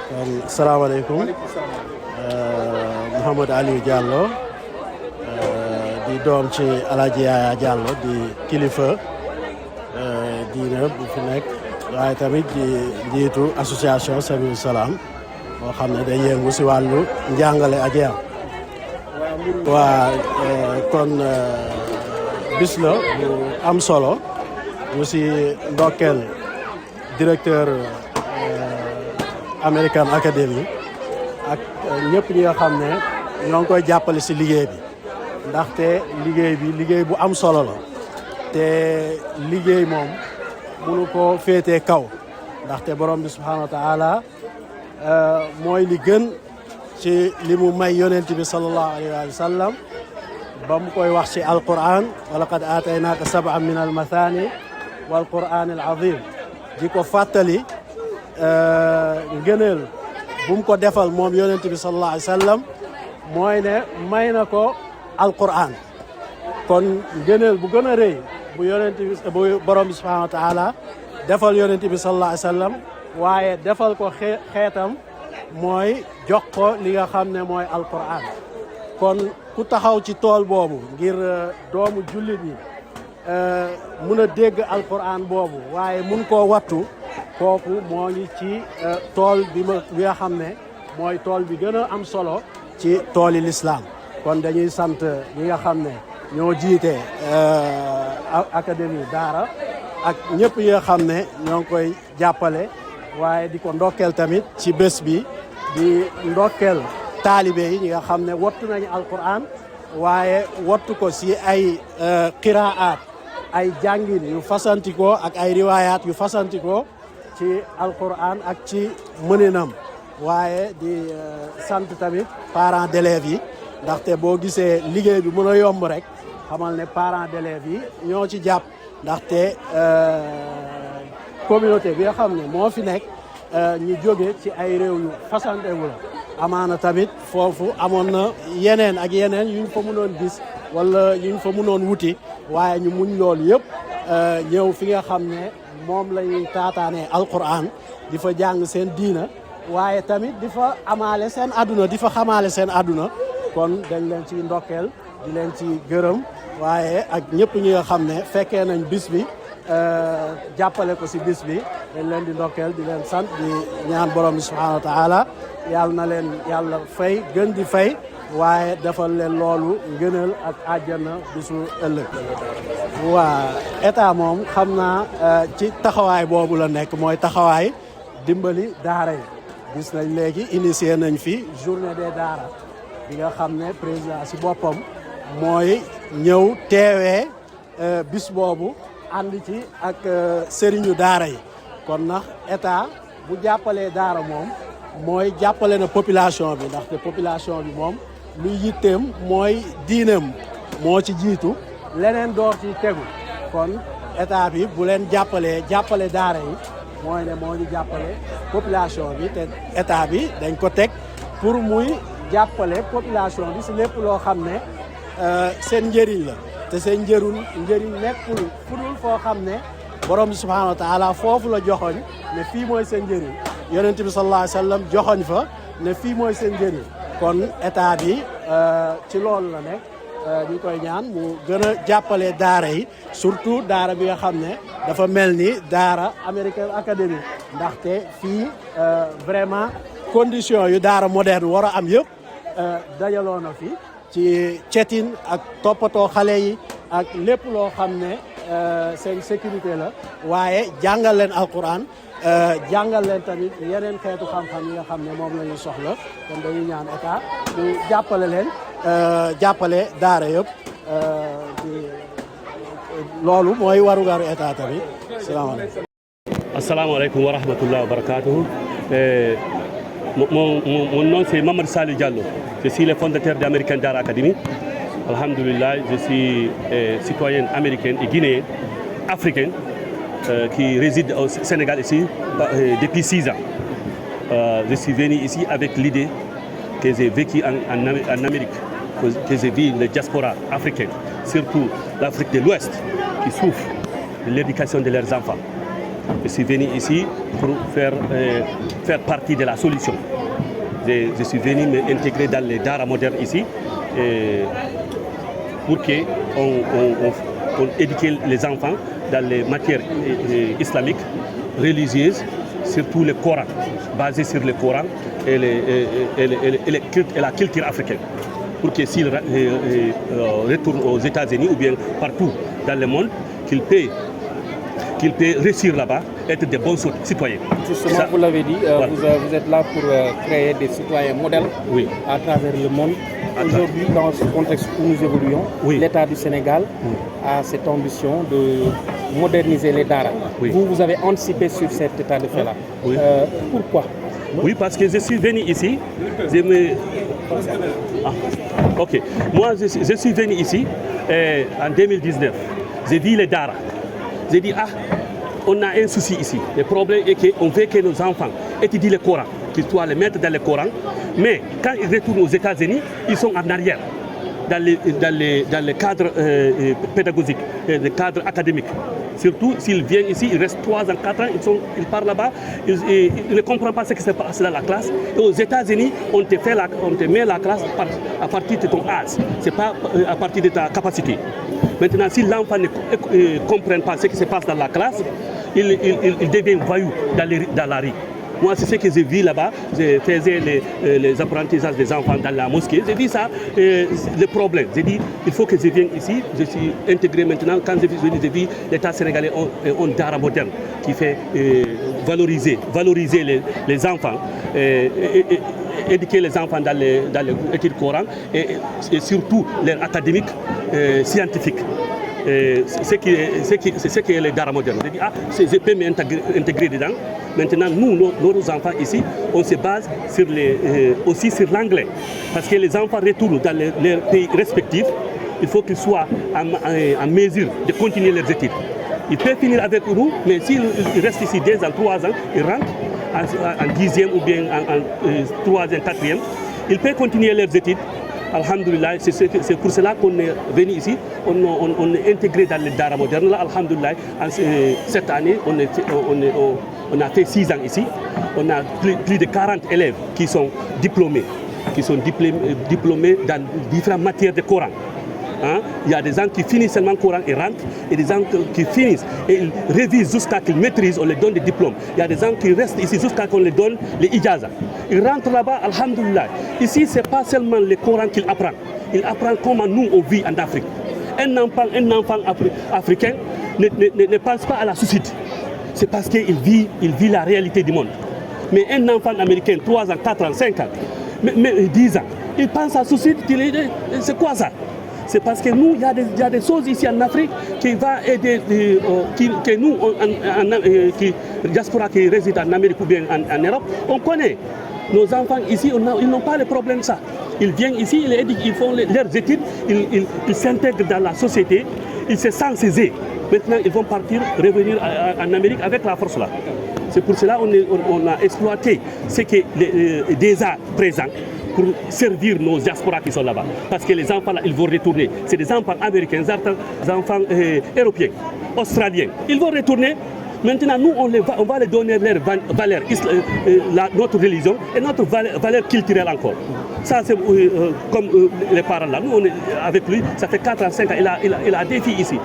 kon salaamaaleykum Mouhamadou Aliou Diallo di doom ci Alaaji Yaaya Diallo di kilifa diine bu fi nekk waaye tamit di njiitu association Sabilou Salam boo xam ne day yëngu si wàllu njàngale ak yar waa kon bis la bu am solo ñu si ndokkeel directeur American Academy ak ñëpp ñi nga xam ne ñoo ngi koy jàppale si liggéey bi ndaxte liggéey bu am solo la te liggéey moom mënu ko féetee kaw ndaxte borom bi subhanahu wa taala mooy li gën ci li mu may yonent bi sallallahu alayhi wa sallam ba mu koy wax ci alquran wa laqad aataynaaka sab'an min almathani wal quran al azim di ko fàttali ngëneel bu mu ko defal moom yonent bi sallallahu alayhi wa sallam mooy ne may na ko alquran kon ngëneel bu gën a rëy bu yonent bi bu borom bi subhanahu wa taala defal yonent bi sallallahu alayhi wa sallam waaye defal ko xeetam mooy jox ko li nga xam ne mooy alquran kon ku taxaw ci tool boobu ngir doomu jullit yi mun a dégg alquran boobu waaye mun koo wattu kooku moo ngi ci tool bi nga xam ne mooy tool bi gën a am solo ci tooli lislaam kon dañuy sant ñi nga xam ne ñoo jiite académie daara ak ñëpp yi nga xam ne ñoo ngi koy jàppale waaye di ko ndokkeel tamit ci bés bi di ndokkeel taalibe yi ñi nga xam ne wattu nañu alquran waaye wattu ko si ay qiraat ay jàngin yu fasantikoo ak ay riwaayaat yu fasantikoo ci alquran ak ci mëninam waaye di sant tamit parents d'élèves yi ndaxte boo gisee liggéey bi mën a yomb rek xamal ne parents d'élèves yi ñoo ci jàpp ndaxte communauté bi nga xam ne moo fi nekk ñu jóge ci ay réew yu fasantewu la amaana tamit foofu amoon na yeneen ak yeneen yuñ fa mënoon gis wala yuñ fa mënoon wuti waaye ñu muñ loolu yëpp ñëw fi nga xam ne moom lañuy taataanee alquran di fa jàng seen diina waaye tamit di fa amaale seen àdduna di fa xamaale seen àdduna kon dañ leen ci ndokkeel di leen ci gërëm waaye ak ñëpp ñi nga xam ne fekkee nañ bis bi jàppale ko si bis bi dañ leen di ndokkeel di leen sant di ñaan borom bi subhanahu wa taala yàlla na leen yàlla fay gën di fay waaye defal leen loolu ngënal ak àjjana bisu ëllëg waa état moom xam naa ci taxawaay boobu la nekk mooy taxawaay dimbali daara yi gis nañ léegi initié nañ fi journée des daara bi nga xam ne président si boppam mooy ñëw teewee bis boobu ànd ci ak sëriñu daara yi kon nag état bu jàppalee daara moom mooy jàppale na population bi ndaxte population bi moom luy yitteem mooy diineem moo ci jiitu leneen door ci tegu kon état bi bu leen jàppale daara yi mooy ne moo ñu jàppale population bi te état bi dañ ko teg pour muy jàppale population bi si lépp loo xam ne seen njëriñ la te seen njëriñ nekkul fudul foo xam ne borom bi subhanahu wa taala foofu la joxoñ ne fii mooy seen njëriñ yonent bi sallallahu alayhi wa sallam joxoñ fa ne fii mooy seen njëriñ kon état bi ci loolu la nekk ñu koy ñaan mu gën a jàppale daara yi surtout daara bi nga xam ne dafa mel ni daara American Academy ndaxte fii vraiment condition yu daara moderne war a am yëpp dajaloo na fi ci cetin ak toppatoo xale yi ak lépp loo xam ne seen sécurité la waaye jàngal leen alquran jàngal leen tamit yeneen xeetu xam-xam yi nga xam ne moom la ñu soxla kon dañuy ñaan état ñu jàppale leen jàppale daara yëpp loolu mooy warugaru état tamit salaamaaleykum. Assalamualaikum warahmatullahi wabarakatuh. Mon nom c'est Mamadou Salih Diallo. Je suis le fondateur d'American Dara Academy. Alhamdulillah, je suis citoyen américain et guinéen, africain, qui réside au Sénégal ici depuis 6 ans. Je suis venu ici avec l'idée que j'ai vécu en Amérique, que j'ai vu la diaspora africaine, surtout l'Afrique de l'Ouest, qui souffre de l'éducation de leurs enfants. Je suis venu ici pour faire partie de la solution. Je suis venu m'intégrer dans les Dara modernes ici pour qu'on éduque les enfants dans les matières islamiques, religieuses, surtout le Coran, basé sur le Coran et la culture africaine. Pour que s'ils retournent aux États-Unis ou bien partout dans le monde, qu'ils puissent réussir là-bas, être des bons citoyens. Justement, ça, vous l'avez dit, voilà. Vous êtes là pour créer des citoyens modèles à travers le monde. Aujourd'hui, dans ce contexte où nous évoluons, l'État du Sénégal a cette ambition de moderniser les Dara. Vous avez anticipé sur cet état de fait-là. Pourquoi? Oui, parce que je suis venu ici. Moi, je suis venu ici en 2019. J'ai vu les Dara. J'ai dit, on a un souci ici. Le problème est qu'on veut que nos enfants étudient le Coran, qu'ils soient les maîtres dans le Coran. Mais quand ils retournent aux États-Unis, ils sont en arrière dans le cadre pédagogique, le cadre académique. Surtout s'ils viennent ici, ils restent 3 ans, 4 ans, ils partent là-bas, ils ne comprennent pas ce qui se passe dans la classe. Et aux États-Unis, on te met la classe à partir de ton âge, ce n'est pas à partir de ta capacité. Maintenant, si l'enfant ne comprend pas ce qui se passe dans la classe, il devient voyou dans la rue. Moi, c'est ce que j'ai vu là-bas. Je faisais les apprentissages des enfants dans la mosquée. J'ai vu ça, le problème. J'ai dit, il faut que je vienne ici. Je suis intégré maintenant. Quand je suis venu, j'ai vu l'État sénégalais en Dara moderne qui fait valoriser les enfants, éduquer les enfants dans l'étude Coran et surtout leur académique scientifique. C'est ce qui est les Dara modernes. Je dis, je peux m'intégrer dedans. Maintenant, nous, nos enfants ici, on se base aussi sur l'anglais. Parce que les enfants retournent dans leurs pays respectifs, il faut qu'ils soient en mesure de continuer leurs études. Ils peuvent finir avec nous, mais s'ils restent ici 2 ans, 3 ans, ils rentrent en 10e ou bien en 3e, 4e. Ils peuvent continuer leurs études. Alhamdulillah, c'est pour cela qu'on est venu ici. On est intégré dans les Dara modernes. Là, alhamdulillah, cette année, on a fait 6 ans ici. On a plus de 40 élèves qui sont diplômés dans différentes matières de Coran. Il y a des gens qui finissent seulement le Coran et rentrent, et des gens qui finissent et ils révisent jusqu'à qu'ils maîtrisent, on les donne des diplômes. Il y a des gens qui restent ici jusqu'à qu'on les donne les ijazas. Ils rentrent là-bas, alhamdulillah. Ici, ce n'est pas seulement le Coran qu'il apprend. Il apprend comment nous, on vit en Afrique. Un enfant africain ne pense pas à la suicide. C'est parce qu'il vit la réalité du monde. Mais un enfant américain, 3 ans, 4 ans, 5 ans, mais 10 ans, il pense à la suicide, c'est quoi ça? C'est parce que nous, il y a des choses ici en Afrique qui vont aider, que nous, qui diaspora qui réside en Amérique ou bien en Europe, on connaît. Nos enfants ici, ils n'ont pas de problème ça. Ils viennent ici, ils font leurs études, ils s'intègrent dans la société, ils se sentent césés. Maintenant, ils vont partir, revenir en Amérique avec la force là. C'est pour cela qu'on a exploité ce qui est déjà présent pour servir nos diasporas qui sont là-bas. Parce que les enfants là, ils vont retourner. C'est des enfants américains, des enfants européens, australiens. Ils vont retourner. Maintenant, nous, on va les donner leurs valeurs, notre religion et notre valeur culturelle encore. Ça, c'est comme les parents là. Nous, on est avec lui, ça fait 4 ans, 5 ans. Il a des filles ici.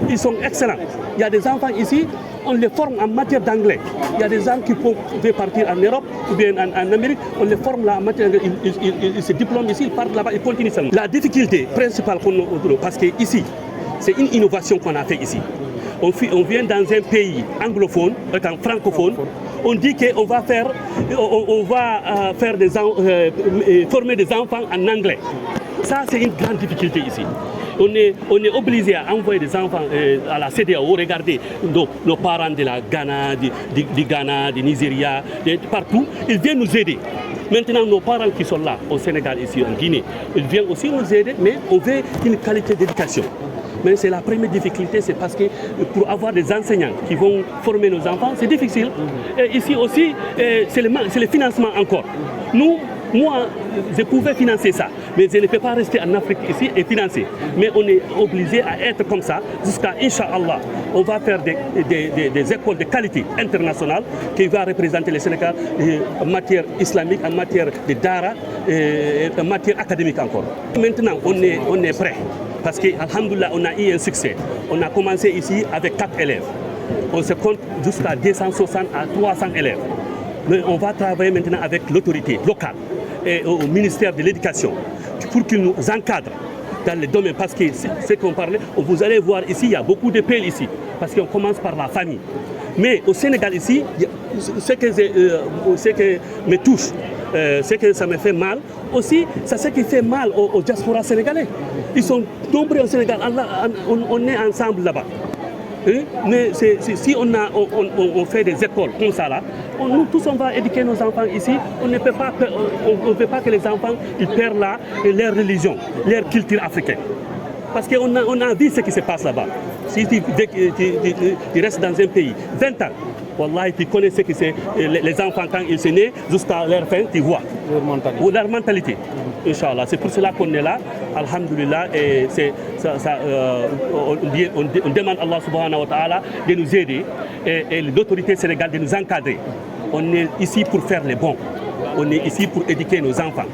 Ils sont excellents. Il y a des enfants ici, on les forme en matière d'anglais. Il y a des gens qui peuvent partir en Europe ou bien en Amérique, on les forme là en matière d'anglais. Ils se diplôment ici, ils partent là-bas, ils continuent seulement. La difficulté principale qu'on a, parce que ici, c'est une innovation qu'on a fait ici. On vient dans un pays anglophone, étant francophone, on dit qu'on va former des enfants en anglais. Ça, c'est une grande difficulté ici. On est obligé à envoyer des enfants à la CEDEAO, regardez nos parents de la Ghana, du Ghana, du Nigeria, partout, ils viennent nous aider. Maintenant, nos parents qui sont là, au Sénégal, ici, en Guinée, ils viennent aussi nous aider, mais on veut une qualité d'éducation. Mais c'est la première difficulté, c'est parce que pour avoir des enseignants qui vont former nos enfants, c'est difficile. Et ici aussi, c'est le financement encore. Moi, je pouvais financer ça. Mais je ne peux pas rester en Afrique ici et financer. Mais on est obligé à être comme ça jusqu'à Inch'Allah. On va faire des écoles de qualité internationale qui vont représenter le Sénégal en matière islamique, en matière de dara, en matière académique encore. Maintenant, on est prêt. Parce qu'Alhamdoulilah, on a eu un succès. On a commencé ici avec 4 élèves. On se compte jusqu'à 260 à 300 élèves. Mais on va travailler maintenant avec l'autorité locale et au ministère de l'Éducation pour qu'ils nous encadrent dans le domaine. Parce que ce qu'on parlait, vous allez voir ici, il y a beaucoup de pelles ici. Parce qu'on commence par la famille. Mais au Sénégal ici, ce que me touche, ce que ça me fait mal, aussi, c'est ce qui fait mal aux diaspora sénégalais. Ils sont nombreux au Sénégal, on est ensemble là-bas. Mais si on fait des écoles comme ça là, nous tous on va éduquer nos enfants ici. On ne peut pas que les enfants ils perdent là leur religion, leur culture africaine. Parce qu'on a vu ce qui se passe là-bas. Si tu restes dans un pays 20 ans, Wallah, tu connais ce que c'est les enfants quand ils sont nés jusqu'à leur fin, tu vois. Leur mentalité. Inch'Allah. C'est pour cela qu'on est là. Alhamdulillah. Et on demande à Allah subhanahu wa ta'ala de nous aider et l'autorité sénégalaise de nous encadrer. On est ici pour faire les bons. On est ici pour éduquer nos enfants.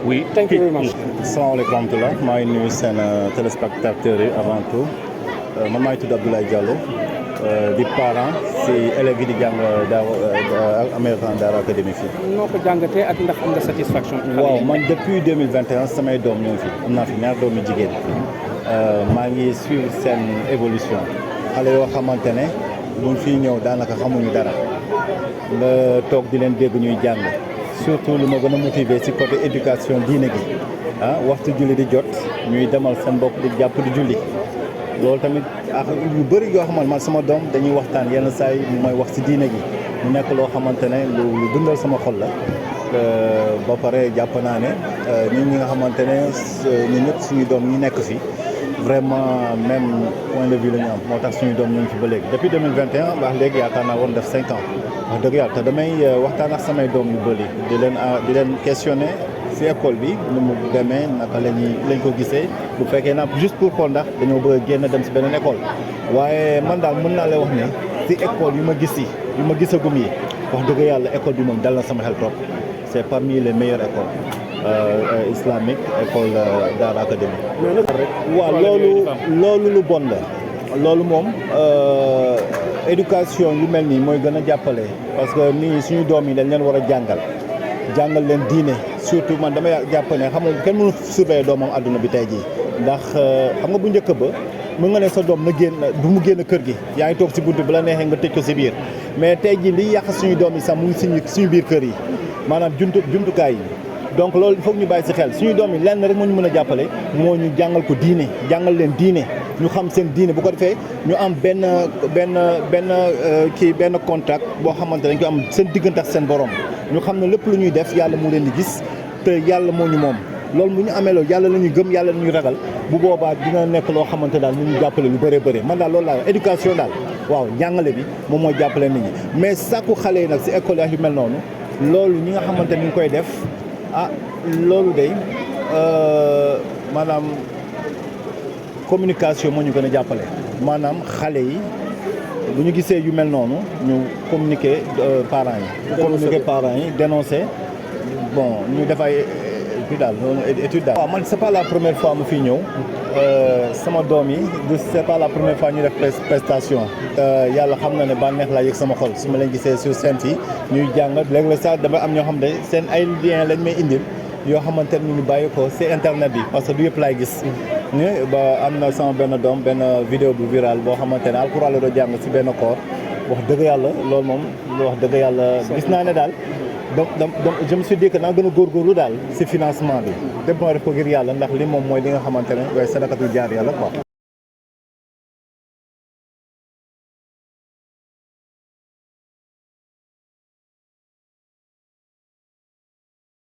Oui. Thank you very much. Assalamu alaikum warahmatullah. maa ngi nuyu seen téléspectateurs yi avant tout. Man maa ngi tudd Abdoulaye Diallo. di parent si élèves yi di jàng American Dara Academy fii. noo ko jàngatee ak ndax am nga satisfaction. waaw man depuis 2021 samay doom ñoo fi am naa fi ñaar doomi jigéen. maa ngi suivre seen évolution xale yoo xamante ne buñ fii ñëw daanaka xamuñu dara nga toog di leen dégg ñuy jàng surtout lu ma gën a motiver si côté éducation diine gi waxtu julli di jot ñuy demal seen bopp di jàpp di julli. loolu tamit ak yu bëri yoo xamante man sama doom dañuy waxtaan yenn saa yi mooy wax ci diine gi mu nekk loo xamante ne lu dundal sama xol la ba pare jàpp naa ne nit ñi nga xamante ne ñun ñëpp suñu doom ñi nekk fi vraiment même point de vue la ñu am moo tax suñu doom ñu ngi fi ba léegi depuis 2021 wax léegi yaakaar naa woon def 5 ans wax dëgg yàlla te damay waxtaan ak samay doom yu bëri di leen questionner ci école bi nu mu demee naka lañ ko gisee bu fekkee na juste pour xool ndax dañoo bëgg a génn dem ci beneen école waaye man daal mën naa lay wax ne ci école yu ma gis yi yu ma gisagum yi wax dëgg yàlla école bi moom dal na sama xel trop c'est parmi les meilleures écoles islamiques école Dara Academy. waaw loolu lu bon la loolu moom éducation yu mel nii mooy gën a jàppale parce que nii suñu doom yi dañ leen war a jàngal leen diine surtout man dama jàpp ne xam nga kenn mënu surveiller doomam adduna bi tey jii ndax xam nga bu njëkk ba mën nga ne sa doom na génn du mu génn kër gi yaa ngi toog si buntu bi la neexee nga tëj ko si biir mais tey jii liy yàq suñu doom yi sax mu ngi suñu biir kër yi maanaam jumtukaay yi donc loolu il faut ñu bàyyi si xel suñu doom yi lenn rek moo ñu mën a jàppale moo ñu jàngal ko diine jàngal leen diine ñu xam seen diine bu ko defee ñu am benn contact boo xamante dañ ko am seen diggante ak seen borom ñu xam ne lépp lu ñuy def yàlla moo leen di gis te yàlla moo ñu moom loolu bu ñu amee loolu yàlla la ñuy gëm yàlla la ñuy ragal bu boobaa dina nekk loo xamante daal ñu jàppale lu bëree bëri man daal loolu laa éducation daal waaw jàngale bi moom mooy jàppale nit ñi mais sàkku xale yi nag si école yu mel noonu loolu ñi nga xamante ni ñu koy def loolu day maanaam communication moo ñu gën a jàppale maanaam xale yi bu ñu gisee yu mel noonu ñu communiquer parents yi dénoncer bon ñu def ay étude daal étude daal. waaw man c'est pas la première fois mu fi ñëw sama doom yi c'est pas la première fois ñu def prestation yàlla xam na ne bànneex laa yëg sama xol su ma leen gisee sur scène yi ñuy jàng léeg-léeg sax dama am ñoo xam ne seen ay lien lañ may indil yoo xamante ne ñu bàyyi ko ci internet bi parce que du yëpp laay gis. ba am na sama benn doom benn vidéo bu viral boo xamante ne alxuraan la doon jàng ci benn koor wax dëgg yàlla loolu moom wax dëgg yàlla gis naa ne daal donc je me suis dit que naa gën a góorgóorlu daal ci financement bi dem ma def ko ngir yàlla ndax li moom mooy li nga xamante ne waaye sadaqatu jaar yàlla quoi.